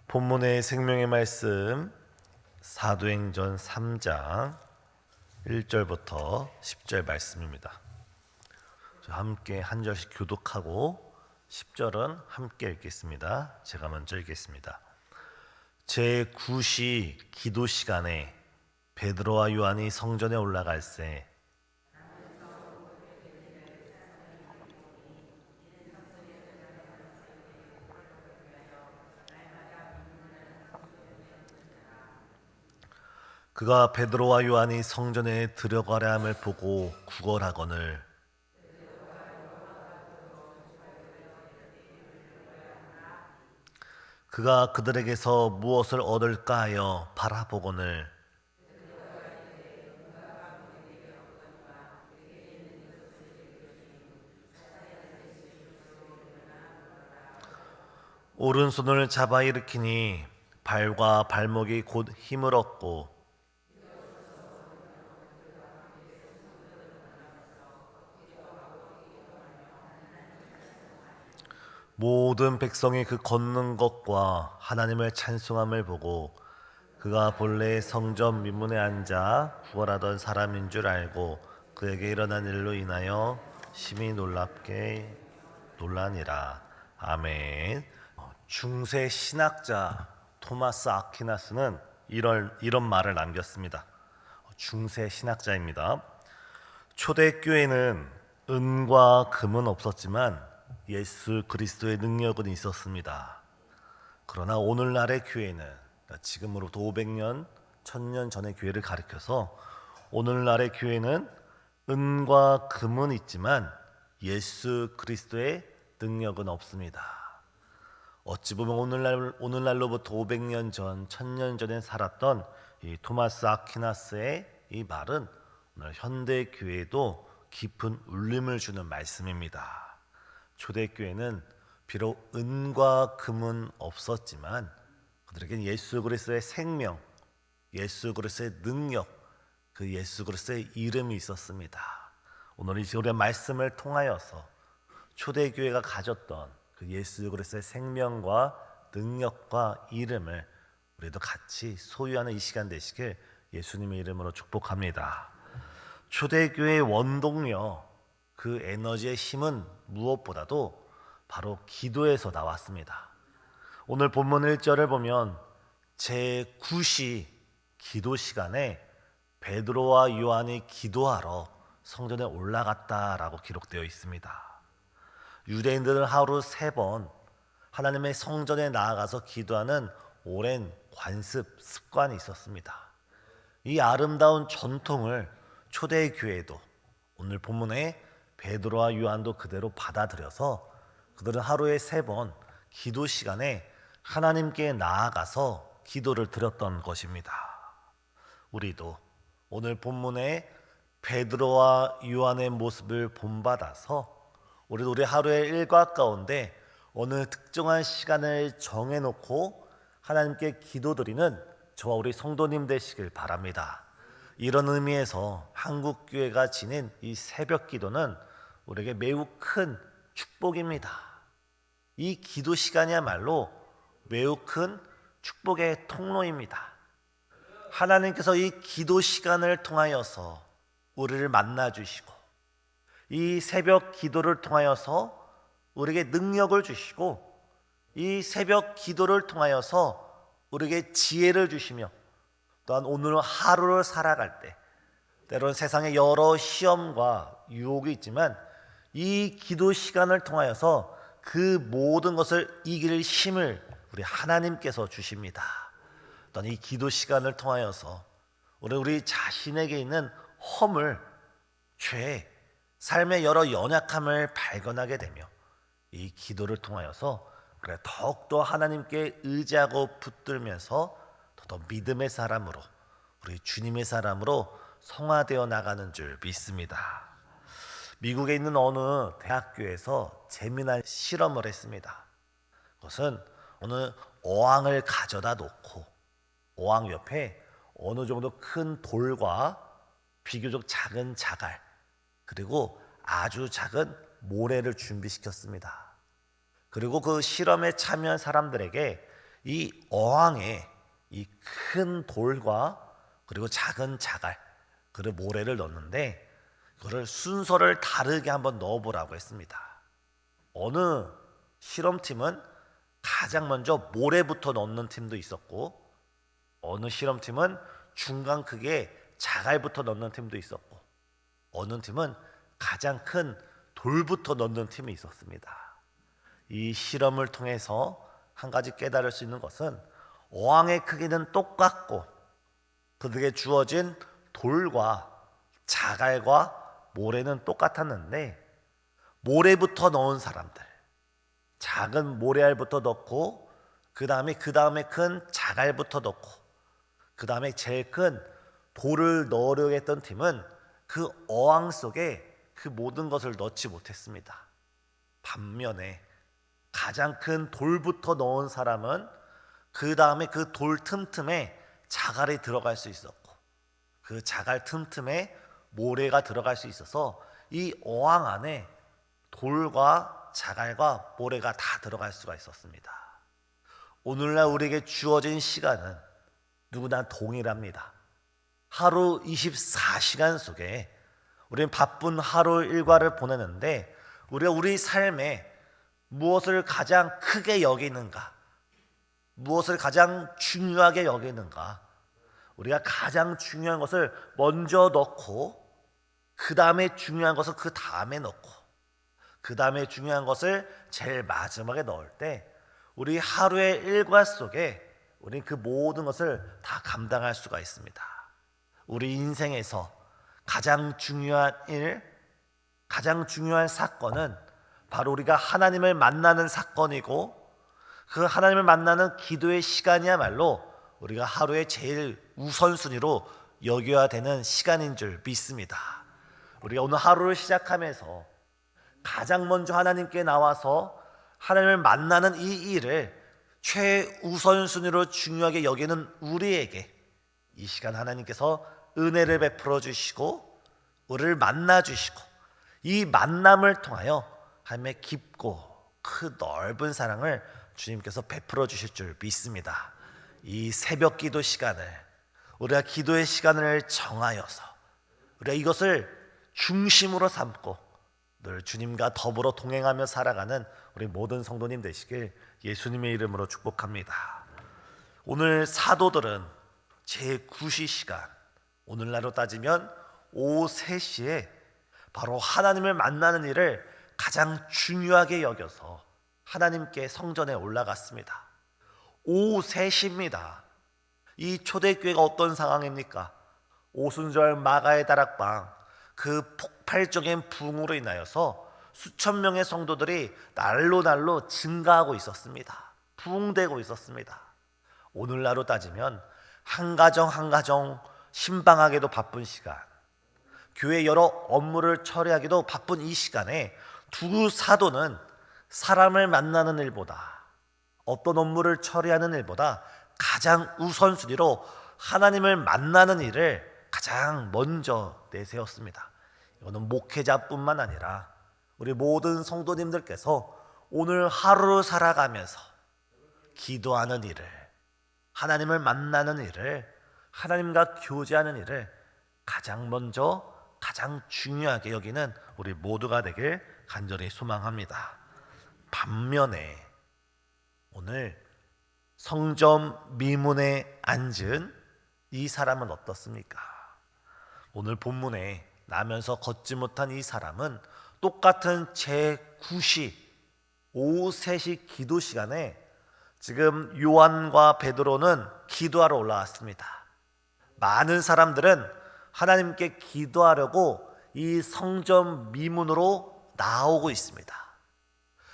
본문의 생명의 말씀 사도행전 3장 1절부터 10절 말씀입니다. 함께 한 절씩 교독하고 10절은 함께 읽겠습니다. 제가 먼저 읽겠습니다. 제9시 기도 시간에 베드로와 요한이 성전에 올라갈새 그가 베드로와 요한이 성전에 들어가려 함을 보고 구걸하거늘 그가 그들에게서 무엇을 얻을까 하여 바라보거늘 오른손을 잡아 일으키니 발과 발목이 곧 힘을 얻고 모든 백성이 그 걷는 것과 하나님을 찬송함을 보고 그가 본래 성전 민문에 앉아 구걸하던 사람인 줄 알고 그에게 일어난 일로 인하여 심히 놀랍게 놀라니라. 아멘. 중세 신학자 토마스 아퀴나스는 이런 말을 남겼습니다. 중세 신학자입니다. 초대교회는 은과 금은 없었지만 예수 그리스도의 능력은 있었습니다. 그러나 오늘날의 교회는 지금으로부터 500년, 1000년 전의 교회를 가리켜서 오늘날의 교회는 은과 금은 있지만 예수 그리스도의 능력은 없습니다. 어찌 보면 오늘날로부터 500년 전, 1000년 전에 살았던 이 토마스 아퀴나스의 이 말은 오늘 현대 교회에도 깊은 울림을 주는 말씀입니다. 초대교회는 비록 은과 금은 없었지만 그들에게는 예수 그리스도의 생명, 예수 그리스도의 능력, 그 예수 그리스도의 이름이 있었습니다. 오늘 이 우리의 말씀을 통하여서 초대교회가 가졌던 그 예수 그리스도의 생명과 능력과 이름을 우리도 같이 소유하는 이 시간 되시길 예수님의 이름으로 축복합니다. 초대교회의 원동력, 그 에너지의 힘은 무엇보다도 바로 기도에서 나왔습니다. 오늘 본문 1절을 보면 제9시 기도 시간에 베드로와 요한이 기도하러 성전에 올라갔다라고 기록되어 있습니다. 유대인들은 하루 3번 하나님의 성전에 나아가서 기도하는 오랜 관습, 습관이 있었습니다. 이 아름다운 전통을 초대교회도 오늘 본문에 베드로와 요한도 그대로 받아들여서 그들은 하루에 3번 기도 시간에 하나님께 나아가서 기도를 드렸던 것입니다. 우리도 오늘 본문에 베드로와 요한의 모습을 본받아서 우리도 우리 하루의 일과 가운데 어느 특정한 시간을 정해놓고 하나님께 기도드리는 저와 우리 성도님 되시길 바랍니다. 이런 의미에서 한국교회가 지닌 이 새벽 기도는 우리에게 매우 큰 축복입니다. 이 기도 시간이야말로 매우 큰 축복의 통로입니다. 하나님께서 이 기도 시간을 통하여서 우리를 만나주시고 이 새벽 기도를 통하여서 우리에게 능력을 주시고 이 새벽 기도를 통하여서 우리에게 지혜를 주시며 또한 오늘 하루를 살아갈 때 때로는 세상에 여러 시험과 유혹이 있지만 이 기도 시간을 통하여서 그 모든 것을 이길 힘을 우리 하나님께서 주십니다. 또한 이 기도 시간을 통하여서 우리 자신에게 있는 허물, 죄, 삶의 여러 연약함을 발견하게 되며 이 기도를 통하여서 더욱더 하나님께 의지하고 붙들면서 더 믿음의 사람으로 우리 주님의 사람으로 성화되어 나가는 줄 믿습니다. 미국에 있는 어느 대학교에서 재미난 실험을 했습니다. 그것은 어느 어항을 가져다 놓고 어항 옆에 어느 정도 큰 돌과 비교적 작은 자갈 그리고 아주 작은 모래를 준비시켰습니다. 그리고 그 실험에 참여한 사람들에게 이 어항에 이 큰 돌과 그리고 작은 자갈 그리고 모래를 넣는데 그거를 순서를 다르게 한번 넣어보라고 했습니다. 어느 실험팀은 가장 먼저 모래부터 넣는 팀도 있었고, 어느 실험팀은 중간 크기의 자갈부터 넣는 팀도 있었고, 어느 팀은 가장 큰 돌부터 넣는 팀이 있었습니다. 이 실험을 통해서 한 가지 깨달을 수 있는 것은 어항의 크기는 똑같고 그들에게 주어진 돌과 자갈과 모래는 똑같았는데, 모래부터 넣은 사람들, 작은 모래알부터 넣고 그 다음에 큰 자갈부터 넣고 그 다음에 제일 큰 돌을 넣으려고 했던 팀은 그 어항 속에 그 모든 것을 넣지 못했습니다. 반면에 가장 큰 돌부터 넣은 사람은 그 다음에 그 돌 틈틈에 자갈이 들어갈 수 있었고 그 자갈 틈틈에 모래가 들어갈 수 있어서 이 어항 안에 돌과 자갈과 모래가 다 들어갈 수가 있었습니다. 오늘날 우리에게 주어진 시간은 누구나 동일합니다. 하루 24시간 속에 우리는 바쁜 하루 일과를 보내는데, 우리가 우리 삶에 무엇을 가장 크게 여기는가, 무엇을 가장 중요하게 여기는가, 우리가 가장 중요한 것을 먼저 넣고 그 다음에 중요한 것을 그 다음에 넣고 그 다음에 중요한 것을 제일 마지막에 넣을 때 우리 하루의 일과 속에 우리는 그 모든 것을 다 감당할 수가 있습니다. 우리 인생에서 가장 중요한 일, 가장 중요한 사건은 바로 우리가 하나님을 만나는 사건이고, 그 하나님을 만나는 기도의 시간이야말로 우리가 하루의 제일 우선순위로 여겨야 되는 시간인 줄 믿습니다. 우리가 오늘 하루를 시작하면서 가장 먼저 하나님께 나와서 하나님을 만나는 이 일을 최우선순위로 중요하게 여기는 우리에게 이 시간 하나님께서 은혜를 베풀어 주시고 우리를 만나 주시고, 이 만남을 통하여 하나님의 깊고 그 넓은 사랑을 주님께서 베풀어 주실 줄 믿습니다. 이 새벽 기도 시간을, 우리가 기도의 시간을 정하여서 우리가 이것을 중심으로 삼고 늘 주님과 더불어 동행하며 살아가는 우리 모든 성도님 되시길 예수님의 이름으로 축복합니다. 오늘 사도들은 제9시 시간, 오늘날로 따지면 오후 3시에 바로 하나님을 만나는 일을 가장 중요하게 여겨서 하나님께 성전에 올라갔습니다. 오후 3시입니다. 이 초대교회가 어떤 상황입니까? 오순절 마가의 다락방, 그 폭발적인 부흥으로 인하여서 수천 명의 성도들이 날로 증가하고 있었습니다. 부흥되고 있었습니다. 오늘날로 따지면 한 가정 한 가정 신방하기도 바쁜 시간, 교회 여러 업무를 처리하기도 바쁜 이 시간에 두 사도는 사람을 만나는 일보다, 어떤 업무를 처리하는 일보다 가장 우선순위로 하나님을 만나는 일을 가장 먼저 내세웠습니다. 이거는 목회자뿐만 아니라 우리 모든 성도님들께서 오늘 하루 살아가면서 기도하는 일을, 하나님을 만나는 일을, 하나님과 교제하는 일을 가장 먼저 가장 중요하게 여기는 우리 모두가 되길 간절히 소망합니다. 반면에 오늘 성전 미문에 앉은 이 사람은 어떻습니까? 오늘 본문에 나면서 걷지 못한 이 사람은 똑같은 제9시 오후 3시 기도 시간에 지금 요한과 베드로는 기도하러 올라왔습니다. 많은 사람들은 하나님께 기도하려고 이 성전 미문으로 나오고 있습니다.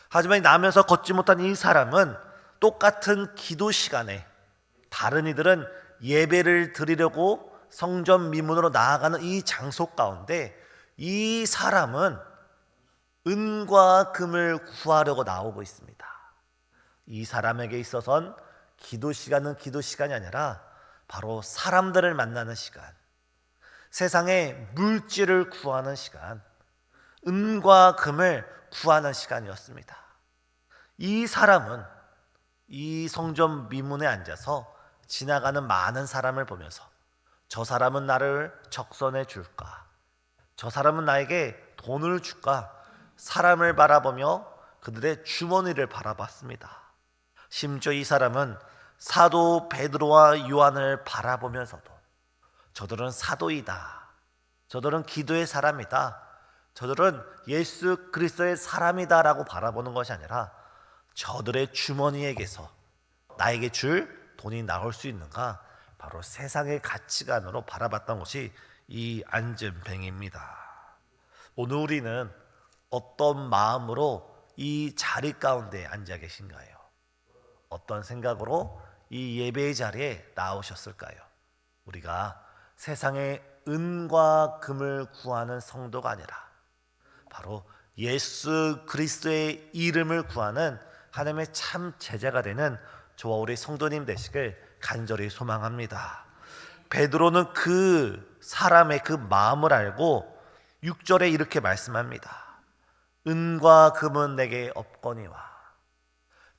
하지만 나면서 걷지 못한 이 사람은 똑같은 기도 시간에 다른 이들은 예배를 드리려고 성전 미문으로 나아가는 이 장소 가운데 이 사람은 은과 금을 구하려고 나오고 있습니다. 이 사람에게 있어선 기도 시간은 기도 시간이 아니라 바로 사람들을 만나는 시간, 세상의 물질을 구하는 시간, 은과 금을 구하는 시간이었습니다. 이 사람은 이 성전 미문에 앉아서 지나가는 많은 사람을 보면서 저 사람은 나를 적선해 줄까? 저 사람은 나에게 돈을 줄까? 사람을 바라보며 그들의 주머니를 바라봤습니다. 심지어 이 사람은 사도 베드로와 요한을 바라보면서도 저들은 사도이다. 저들은 기도의 사람이다. 저들은 예수 그리스도의 사람이다라고 바라보는 것이 아니라 저들의 주머니에게서 나에게 줄 돈이 나올 수 있는가? 바로 세상의 가치관으로 바라봤던 것이 이 안전뱅이입니다. 오늘 우리는 어떤 마음으로 이 자리 가운데 앉아 계신가요? 어떤 생각으로 이 예배의 자리에 나오셨을까요? 우리가 세상의 은과 금을 구하는 성도가 아니라 바로 예수 그리스도의 이름을 구하는 하나님의 참 제자가 되는 저와 우리 성도님 되시길 간절히 소망합니다. 베드로는 그 사람의 그 마음을 알고 6절에 이렇게 말씀합니다. 은과 금은 내게 없거니와.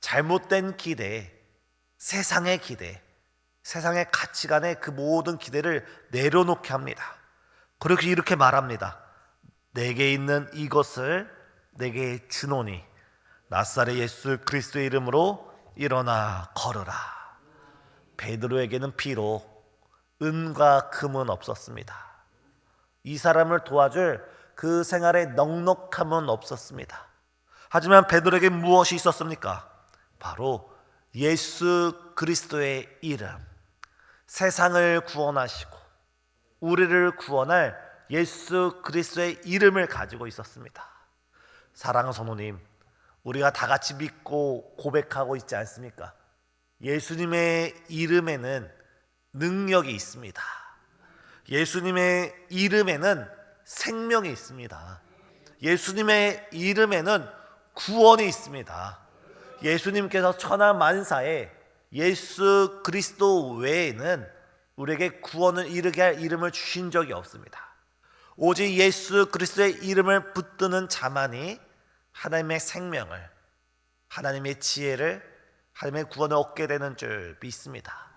잘못된 기대, 세상의 기대, 세상의 가치관의 그 모든 기대를 내려놓게 합니다. 그렇게 이렇게 말합니다. 내게 있는 이것을 내게 주노니 나사렛 예수 그리스도의 이름으로 일어나 걸으라. 베드로에게는 비록 은과 금은 없었습니다. 이 사람을 도와줄 그 생활의 넉넉함은 없었습니다. 하지만 베드로에게 무엇이 있었습니까? 바로 예수 그리스도의 이름, 세상을 구원하시고 우리를 구원할 예수 그리스도의 이름을 가지고 있었습니다. 사랑하는 성도님, 우리가 다 같이 믿고 고백하고 있지 않습니까? 예수님의 이름에는 능력이 있습니다. 예수님의 이름에는 생명이 있습니다. 예수님의 이름에는 구원이 있습니다. 예수님께서 천하만사에 예수 그리스도 외에는 우리에게 구원을 이르게 할 이름을 주신 적이 없습니다. 오직 예수 그리스도의 이름을 붙드는 자만이 하나님의 생명을, 하나님의 지혜를, 하나님의 구원을 얻게 되는 줄 믿습니다.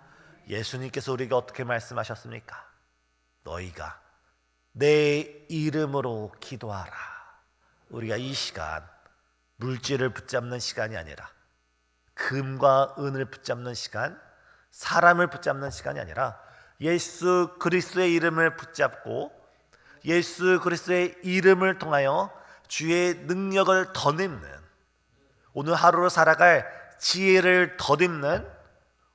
예수님께서 우리에게 어떻게 말씀하셨습니까? 너희가 내 이름으로 기도하라. 우리가 이 시간 물질을 붙잡는 시간이 아니라 금과 은을 붙잡는 시간, 사람을 붙잡는 시간이 아니라 예수 그리스도의 이름을 붙잡고 예수 그리스도의 이름을 통하여 주의 능력을 덧입는, 오늘 하루를 살아갈 지혜를 덧입는,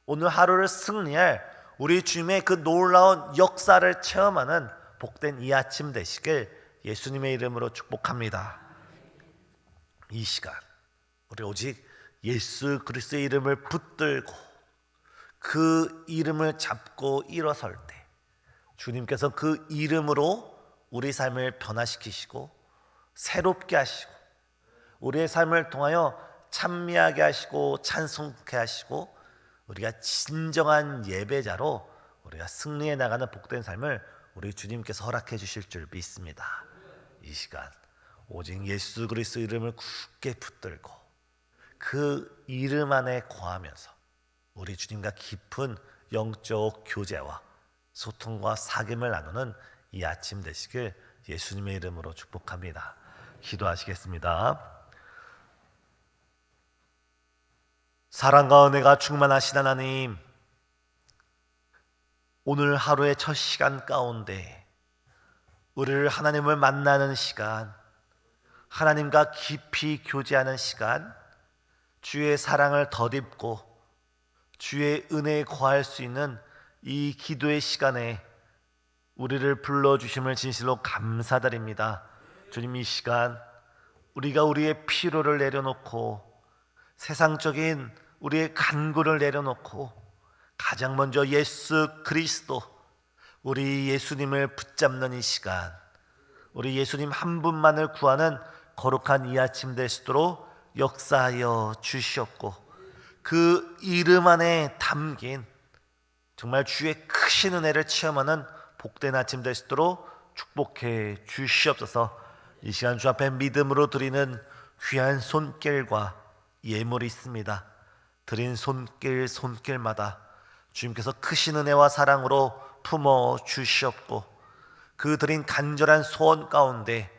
오늘 하루를 승리할 우리 주님의 그 놀라운 역사를 체험하는 복된 이 아침 되시길 예수님의 이름으로 축복합니다. 이 시간 우리 오직 예수 그리스도의 이름을 붙들고 그 이름을 잡고 일어설 때 주님께서 그 이름으로 우리 삶을 변화시키시고 새롭게 하시고 우리의 삶을 통하여 찬미하게 하시고 찬송케 하시고 우리가 진정한 예배자로 우리가 승리해 나가는 복된 삶을 우리 주님께서 허락해 주실 줄 믿습니다. 이 시간 오직 예수 그리스도 이름을 굳게 붙들고 그 이름 안에 거하면서 우리 주님과 깊은 영적 교제와 소통과 사귐을 나누는 이 아침 되시길 예수님의 이름으로 축복합니다. 기도하시겠습니다. 사랑과 은혜가 충만하신 하나님, 오늘 하루의 첫 시간 가운데 우리를 하나님을 만나는 시간, 하나님과 깊이 교제하는 시간, 주의 사랑을 덧입고 주의 은혜에 거할 수 있는 이 기도의 시간에 우리를 불러주심을 진실로 감사드립니다. 주님, 이 시간 우리가 우리의 피로를 내려놓고 세상적인 우리의 간구를 내려놓고 가장 먼저 예수 그리스도, 우리 예수님을 붙잡는 이 시간, 우리 예수님 한 분만을 구하는 거룩한 이 아침 될 수 있도록 역사하여 주시옵고 그 이름 안에 담긴 정말 주의 크신 은혜를 체험하는 복된 아침 될 수 있도록 축복해 주시옵소서. 이 시간 주 앞에 믿음으로 드리는 귀한 손길과 예물이 있습니다. 드린 손길마다 주님께서 크신 은혜와 사랑으로 품어 주시옵고, 그 드린 간절한 소원 가운데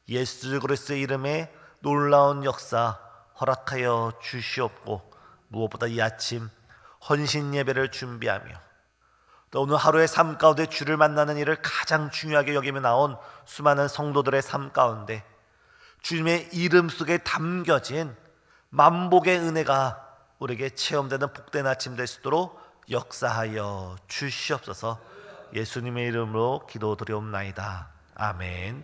예수 그리스도의 이름에 놀라운 역사 허락하여 주시옵고, 무엇보다 이 아침 헌신 예배를 준비하며 또 오늘 하루의 삶 가운데 주를 만나는 일을 가장 중요하게 여기며 나온 수많은 성도들의 삶 가운데 주님의 이름 속에 담겨진 만복의 은혜가 우리에게 체험되는 복된 아침 될 수 있도록 역사하여 주시옵소서. 예수님의 이름으로 기도드리옵나이다. 아멘.